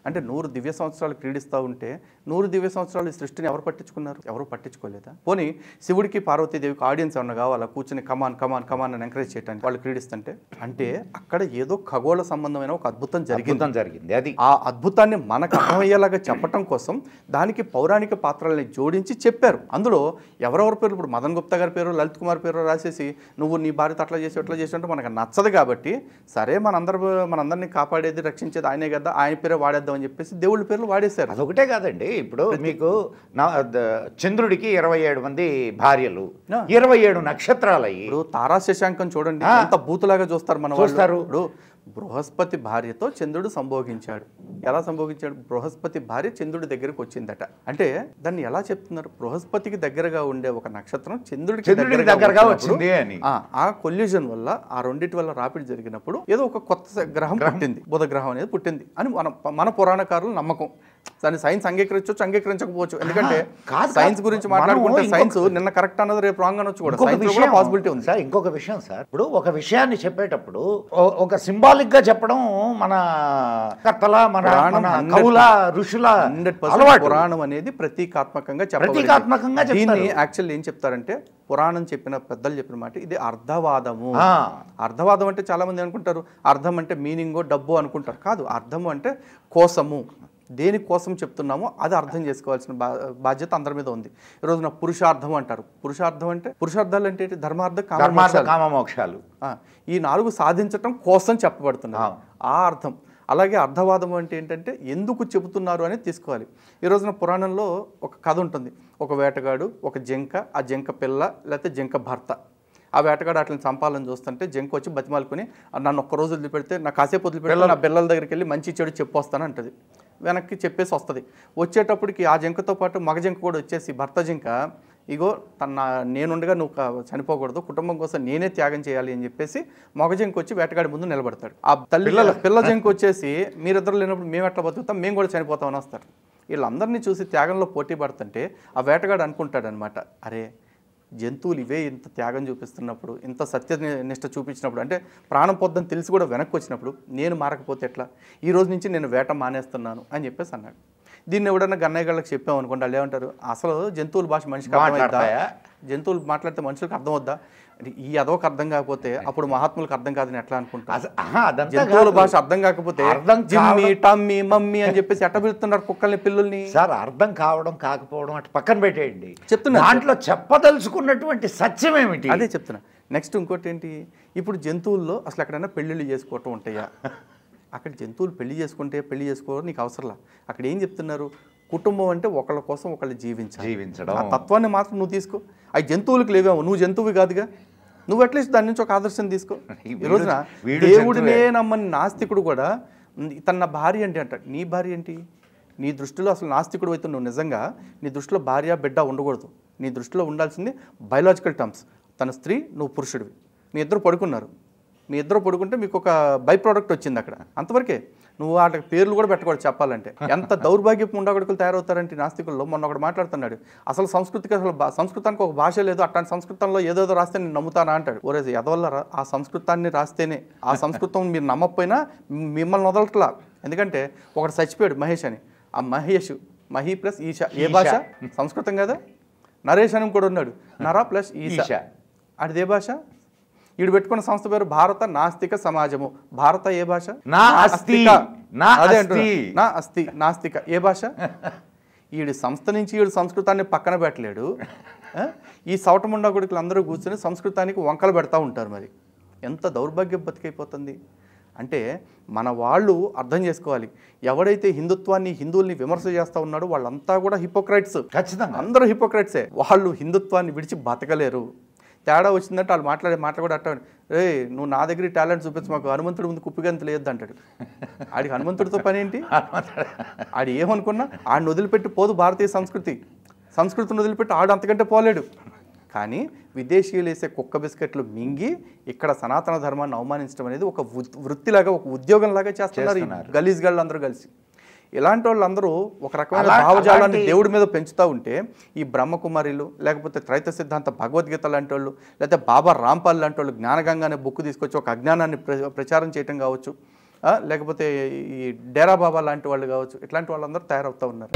అంటే 100 దివ్య సంవత్సరాలు క్రీడిస్తూ ఉంటే 100 దివ్య సంవత్సరాలు ఈ సృష్టిని ఎవరు పట్టించుకున్నారు? ఎవరు పట్టించుకోలేదా? పోనీ శివుడికి పార్వతీదేవికి ఆడియన్స్ ఏమన్నా కావాలా కూర్చొని కమాన్ కమాన్ కమాన్ అని ఎంకరేజ్ చేయడానికి వాళ్ళు క్రీడిస్తుంటే? అంటే అక్కడ ఏదో ఖగోళ సంబంధమైన ఒక అద్భుతం జరిగింది. అది ఆ అద్భుతాన్ని మనకు అర్థమయ్యేలాగా చెప్పడం కోసం దానికి పౌరాణిక పాత్రల్ని జోడించి చెప్పారు. అందులో ఎవరెవరి పేరు, ఇప్పుడు మదన్ గుప్తా గారి పేరు, లలిత్ కుమార్ పేరు రాసేసి నువ్వు నీ భార్యతో అట్లా చేసి అట్లా చేసి అంటే మనకు నచ్చదు. కాబట్టి సరే మనందరినీ కాపాడేది రక్షించేది ఆయనే కదా, ఆయన పేరే వాడేద్దాం అని చెప్పేసి దేవుళ్ళ పేర్లు వాడేశారు. అదొకటే కాదండి, ఇప్పుడు మీకు చంద్రుడికి 27 మంది భార్యలు, 27 నక్షత్రాలు. ఇప్పుడు తారా శశాంకం చూడండి ఎంత బూతులాగా చూస్తారు మన వాళ్ళు. ఇప్పుడు బృహస్పతి భార్యతో చంద్రుడు సంభోగించాడు. ఎలా సంభోగించాడు? బృహస్పతి భార్య చంద్రుడి దగ్గరికి వచ్చిందట. అంటే దాన్ని ఎలా చెప్తున్నారు? బృహస్పతికి దగ్గరగా ఉండే ఒక నక్షత్రం చంద్రుడికి దగ్గరగా వచ్చింది అని. ఆ కొల్యూజన్ వల్ల, ఆ రెండింటి వల్ల రాపిడి జరిగినప్పుడు ఏదో ఒక కొత్త గ్రహం పుట్టింది, బుధ గ్రహం అనేది పుట్టింది అని మన పురాణకారుల నమ్మకం. దాన్ని సైన్స్ అంగీకరించవచ్చు, అంగీకరించకపోవచ్చు. ఎందుకంటే సైన్స్ గురించి మాట్లాడుకుంటే సైన్స్ నిన్న కరెక్ట్ అన్నది రేపు రాంగ్ అనొచ్చు కూడా. పాసిబిలిటీ ఉంది సార్. ఇంకొక విషయం సార్, ఇప్పుడు ఒక విషయాన్ని చెప్పేటప్పుడు ఒక సింబాలిక్ గా చెప్పడం మన కర్తల, మన కవుల, ఋషుల పురాణం అనేది ప్రతీకాత్మకంగా చెప్పాలి. దీన్ని యాక్చువల్లీ ఏం చెప్తారంటే, పురాణం చెప్పిన పెద్దలు చెప్పిన మాట ఇది అర్థవాదము. అర్థవాదం అంటే చాలా మంది అనుకుంటారు అర్థం అంటే మీనింగో డబ్బు అనుకుంటారు. కాదు, అర్థము అంటే కోసము, దేని కోసం చెప్తున్నామో అది అర్థం చేసుకోవాల్సిన బాధ్యత అందరి మీద ఉంది. ఈరోజు నా పురుషార్థం అంటారు. పురుషార్థం అంటే, పురుషార్థాలు అంటే ధర్మార్థ కామమోక్షాలు, ఈ 4 సాధించటం కోసం చెప్పబడుతున్నారు. ఆ అర్థం. అలాగే అర్థవాదం అంటే ఏంటంటే ఎందుకు చెబుతున్నారు అనేది తీసుకోవాలి. ఈ రోజున పురాణంలో ఒక కథ ఉంటుంది. ఒక వేటగాడు, ఒక జింక, ఆ జింక పిల్ల లేకపోతే జింక భర్త. ఆ వేటగాడు అట్లని చంపాలని చూస్తుంటే జింక వచ్చి బతిమాలుకుని నన్ను ఒక్కరోజు వదిలిపెడితే, నా కాసేపు వదిలిపెడితే నా పిల్లల దగ్గరికి వెళ్ళి మంచి చెడు చెప్పొస్తాను అంటది. వెనక్కి చెప్పేసి వస్తుంది. వచ్చేటప్పటికి ఆ జింకతో పాటు మగ జింక కూడా వచ్చేసి, భర్త జింక ఇగో నేనుండగా నువ్వు చనిపోకూడదు, కుటుంబం కోసం నేనే త్యాగం చేయాలి అని చెప్పేసి మగ జింక వచ్చి వేటగాడి ముందు నిలబడతాడు. ఆ పిల్ల జింక వచ్చేసి మీరిద్దరు లేనప్పుడు మేము ఎట్లా బతుకుతాం, మేము కూడా చనిపోతామని వస్తారు. వీళ్ళందరినీ చూసి త్యాగంలో పోటీ పడుతుంటే ఆ వేటగాడు అనుకుంటాడు అనమాట, అరే జంతువులు ఇవే ఇంత త్యాగం చూపిస్తున్నప్పుడు, ఇంత సత్యనిష్ట చూపించినప్పుడు, అంటే ప్రాణం పొద్దని తెలిసి కూడా వెనక్కి వచ్చినప్పుడు నేను మారకపోతే ఎట్లా, ఈ రోజు నుంచి నేను వేట మానేస్తున్నాను అని చెప్పేసి అన్నాడు. దీన్ని ఎవడన్నా గన్నయ్య గాళ్ళకి చెప్పాం అనుకోండి, వాళ్ళు ఏమంటారు, అసలు జంతువుల భాష మనిషికి అర్థమవుద్దా, జంతువులు మాట్లాడితే మనుషులకు అర్థమవుద్దా, ఈ అదొక అర్థం కాకపోతే అప్పుడు మహాత్ములకు అర్థం కాదని ఎట్లా అనుకుంటారు. జంతువుల భాష అర్థం కాకపోతే జిమ్మి టమ్మి మమ్మీ అని చెప్పేసి ఎట్ట పిలుస్తున్నారు కుక్కల్ని పిల్లల్ని. సార్ అర్థం కావడం కాకపోవడం అటు పక్కన పెట్టేయండి, చెప్తున్నా దాంట్లో చెప్పదలుచుకున్నటువంటి సత్యం ఏమిటి అదే చెప్తున్నా. నెక్స్ట్ ఇంకోటి ఏంటి, ఇప్పుడు జంతువుల్లో అసలు ఎక్కడైనా పెళ్ళిళ్ళు చేసుకోవటం ఉంటాయా? అక్కడ జంతువులు పెళ్లి చేసుకోవడం నీకు అవసరంలా. అక్కడ ఏం చెప్తున్నారు, కుటుంబం అంటే ఒకళ్ళ కోసం ఒకళ్ళు జీవించడం. ఆ తత్వాన్ని మాత్రం నువ్వు తీసుకో. అవి జంతువులకు లేవేమో, నువ్వు జంతువు కాదుగా, నువ్వు అట్లీస్ట్ దాని నుంచి ఒక ఆదర్శం తీసుకో. ఈ రోజున దేవుడినే నమ్మని నాస్తికుడు కూడా తన భార్య అంటే అంటాడు. నీ భార్య ఏంటి? నీ దృష్టిలో అసలు నాస్తికుడు అయితే నువ్వు నిజంగా నీ దృష్టిలో భార్య బిడ్డ ఉండకూడదు. నీ దృష్టిలో ఉండాల్సింది బయలాజికల్ టర్మ్స్. తన స్త్రీ, నువ్వు పురుషుడివి, మీ ఇద్దరు పడుకున్నారు. మీ ఇద్దరు పడుకుంటే మీకు ఒక బై ప్రోడక్ట్ వచ్చింది అక్కడ, అంతవరకే. నువ్వు వాటికి పేర్లు కూడా పెట్టకూడదు చెప్పాలంటే. ఎంత దౌర్భాగ్యపు ఉండగొడుకులు తయారవుతారంటే నాస్తికుల్లో. మొన్న ఒకటి మాట్లాడుతున్నాడు, అసలు సంస్కృతానికి ఒక భాష లేదు, అట్లాంటి సంస్కృతంలో ఏదేదో రాస్తే నేను నమ్ముతానా అంటాడు. ఓరే ఎదవల్ల ఆ సంస్కృతాన్ని రాస్తేనే, ఆ సంస్కృతం మీరు నమ్మకపోయినా మిమ్మల్ని వదలట్లా. ఎందుకంటే ఒకటి చచ్చిపోయాడు మహేష్ అని, ఆ మహి ప్లస్ ఈశ ఏ భాష? సంస్కృతం కదా. నరేష్ అని కూడా ఉన్నాడు, నర ప్లస్ ఈశ, అడిదే భాష. ఈడు పెట్టుకున్న సంస్థ పేరు భారత నాస్తిక సమాజము. భారత ఏ భాష? నాస్తిక ఏ భాష? ఈడి సంస్థ నుంచి ఈడు సంస్కృతాన్ని పక్కన పెట్టలేడు. ఈ సౌటముండా కొడుకులు అందరూ కూర్చొని సంస్కృతానికి వంకలు పెడతా ఉంటారు. మరి ఎంత దౌర్భాగ్యం బతికైపోతుంది అంటే మన వాళ్ళు అర్థం చేసుకోవాలి. ఎవడైతే హిందువుల్ని విమర్శ చేస్తూ ఉన్నాడో వాళ్ళంతా కూడా హిపోక్రైట్స్. ఖచ్చితంగా అందరూ హిపోక్రైట్సే. వాళ్ళు హిందుత్వాన్ని విడిచి బతకలేరు. తేడా వచ్చిందంటే వాళ్ళు మాట్లాడ కూడా అట్ట, రే నువ్వు నా దగ్గర టాలెంట్ చూపించు, మాకు హనుమంతుడి ముందు కుప్పిగంత లేదు అంటాడు. ఆడికి హనుమంతుడితో పని ఏంటి? ఆడు ఏమనుకున్నా ఆడిని వదిలిపెట్టి పోదు భారతీయ సంస్కృతిని వదిలిపెట్టి ఆడు అంతకంటే పోలేడు. కానీ విదేశీయులు వేసే కుక్క బిస్కెట్లు మింగి ఇక్కడ సనాతన ధర్మాన్ని అవమానించడం అనేది ఒక వృత్తిలాగా, ఒక ఉద్యోగంలాగా చేస్తున్నారు ఈ గలీజ్ గాళ్ళు అందరూ కలిసి. ఇలాంటి వాళ్ళందరూ ఒక రకమైన భావజాలాన్ని దేవుడి మీద పెంచుతూ ఉంటే ఈ బ్రహ్మకుమారిలు, లేకపోతే త్రైత సిద్ధాంత భగవద్గీత లాంటి వాళ్ళు, లేకపోతే బాబా రాంపాల్ లాంటి వాళ్ళు జ్ఞానగంగా అనే బుక్ తీసుకొచ్చి ఒక అజ్ఞానాన్ని ప్రచారం చేయటం కావచ్చు, లేకపోతే ఈ డేరా బాబా లాంటి వాళ్ళు కావచ్చు, ఇట్లాంటి వాళ్ళందరూ తయారవుతూ ఉన్నారు.